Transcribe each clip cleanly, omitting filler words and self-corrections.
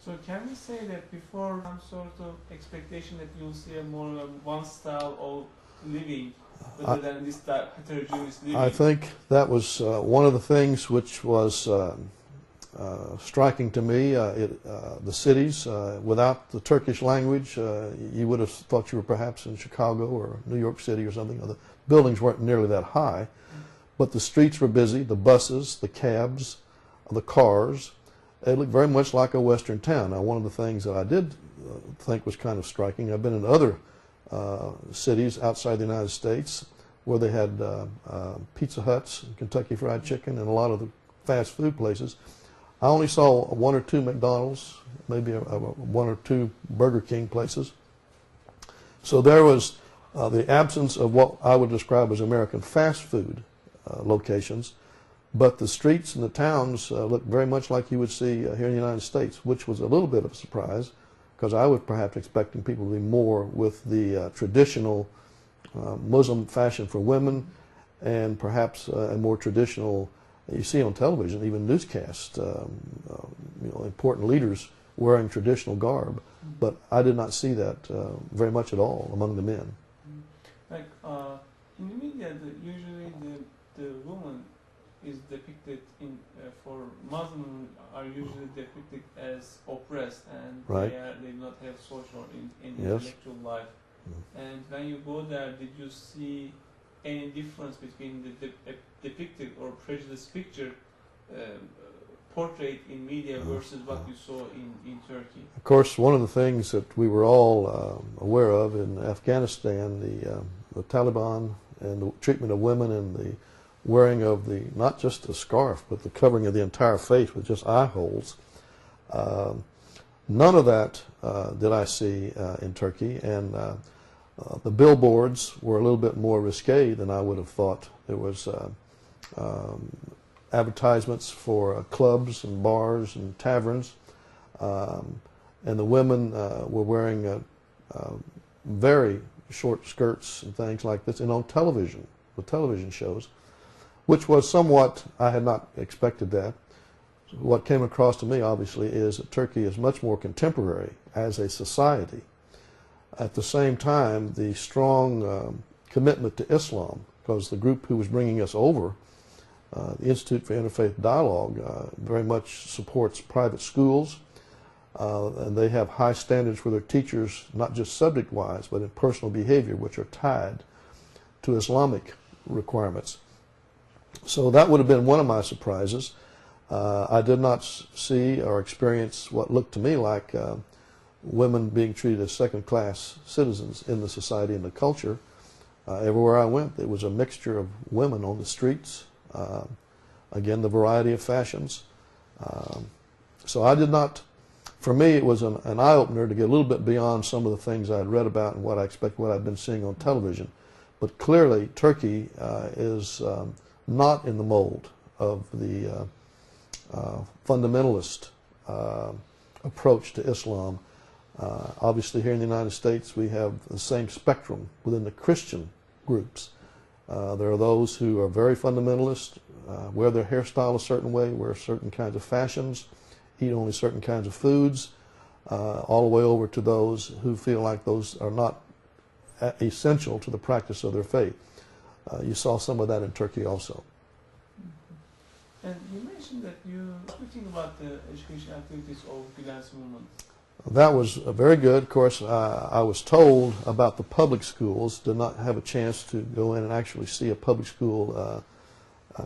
So can we say that before some sort of expectation that you'll see a more one style of living rather than this heterogeneous living? I think that was one of the things which was striking to me. The cities, without the Turkish language, you would have thought you were perhaps in Chicago or New York City or something. The buildings weren't nearly that high, but the streets were busy, the buses, the cabs, the cars. It looked very much like a Western town. Now, one of the things that I did think was kind of striking, I've been in other cities outside the United States where they had Pizza Huts, Kentucky Fried Chicken, and a lot of the fast food places. I only saw one or two McDonald's, maybe one or two Burger King places. So there was the absence of what I would describe as American fast food locations, but the streets and the towns looked very much like you would see here in the United States, which was a little bit of a surprise, because I was perhaps expecting people to be more with the traditional Muslim fashion for women, and perhaps a more traditional, you see on television, even newscasts, important leaders wearing traditional garb, but I did not see that very much at all among the men. Like in the media, usually the woman is depicted in for Muslims are usually depicted as oppressed, and right. they do not have social intellectual life. And when you go there, did you see any difference between the depicted or prejudiced picture portrayed in media versus what you saw in Turkey? Of course, one of the things that we were all aware of in Afghanistan, the Taliban and the treatment of women and the wearing of not just the scarf, but the covering of the entire face with just eye holes. None of that did I see in Turkey, and the billboards were a little bit more risque than I would have thought. There was advertisements for clubs and bars and taverns, and the women were wearing very short skirts and things like this, and on television, the television shows, which was somewhat, I had not expected that. What came across to me, obviously, is that Turkey is much more contemporary as a society. At the same time, the strong commitment to Islam, because the group who was bringing us over, the Institute for Interfaith Dialogue, very much supports private schools, and they have high standards for their teachers, not just subject-wise, but in personal behavior, which are tied to Islamic requirements. So that would have been one of my surprises. I did not see or experience what looked to me like women being treated as second-class citizens in the society and the culture. Everywhere I went, there was a mixture of women on the streets. Again, the variety of fashions. So I did not, for me, it was an eye-opener to get a little bit beyond some of the things I had read about and what I expect, what I'd been seeing on television. But clearly, Turkey is not in the mold of the fundamentalist approach to Islam. Obviously, here in the United States, we have the same spectrum within the Christian groups. There are those who are very fundamentalist, wear their hairstyle a certain way, wear certain kinds of fashions, eat only certain kinds of foods, all the way over to those who feel like those are not essential to the practice of their faith. You saw some of that in Turkey also. And you mentioned that what do you think about the education activities of Gulen's movement? That was very good. Of course, I was told about the public schools, did not have a chance to go in and actually see a public school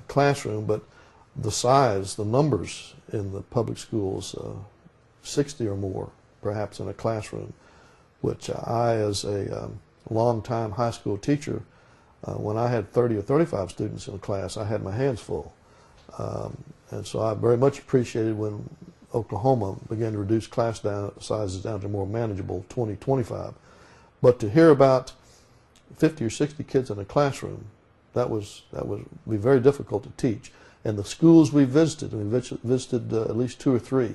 classroom, but the size, the numbers in the public schools, 60 or more perhaps in a classroom, which I, as a long-time high school teacher, when I had 30 or 35 students in a class, I had my hands full. And so I very much appreciated when Oklahoma began to reduce class sizes down to more manageable, 20, 25. But to hear about 50 or 60 kids in a classroom, that would be very difficult to teach. And the schools we visited, at least 2 or 3,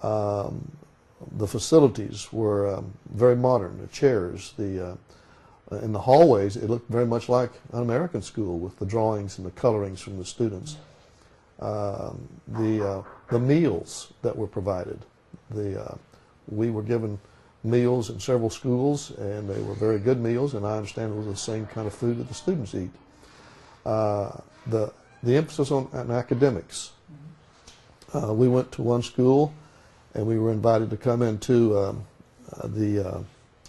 the facilities were very modern. The chairs, in the hallways, it looked very much like an American school with the drawings and the colorings from the students. The meals that were provided, we were given meals in several schools, and they were very good meals, and I understand it was the same kind of food that the students eat. The emphasis on academics. We went to one school, and we were invited to come into the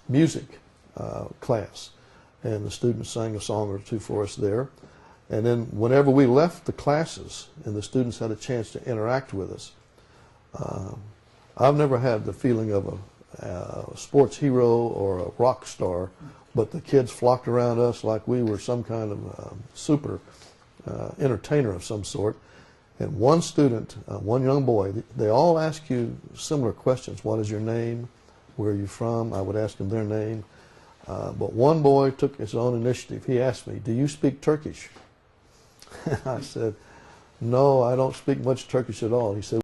music class, and the students sang a song or two for us there. And then whenever we left the classes and the students had a chance to interact with us, I've never had the feeling of a sports hero or a rock star, but the kids flocked around us like we were some kind of super entertainer of some sort. And one student, one young boy, they all ask you similar questions. What is your name? Where are you from? I would ask them their name. But one boy took his own initiative. He asked me, "Do you speak Turkish?" I said, "No, I don't speak much Turkish at all." He said,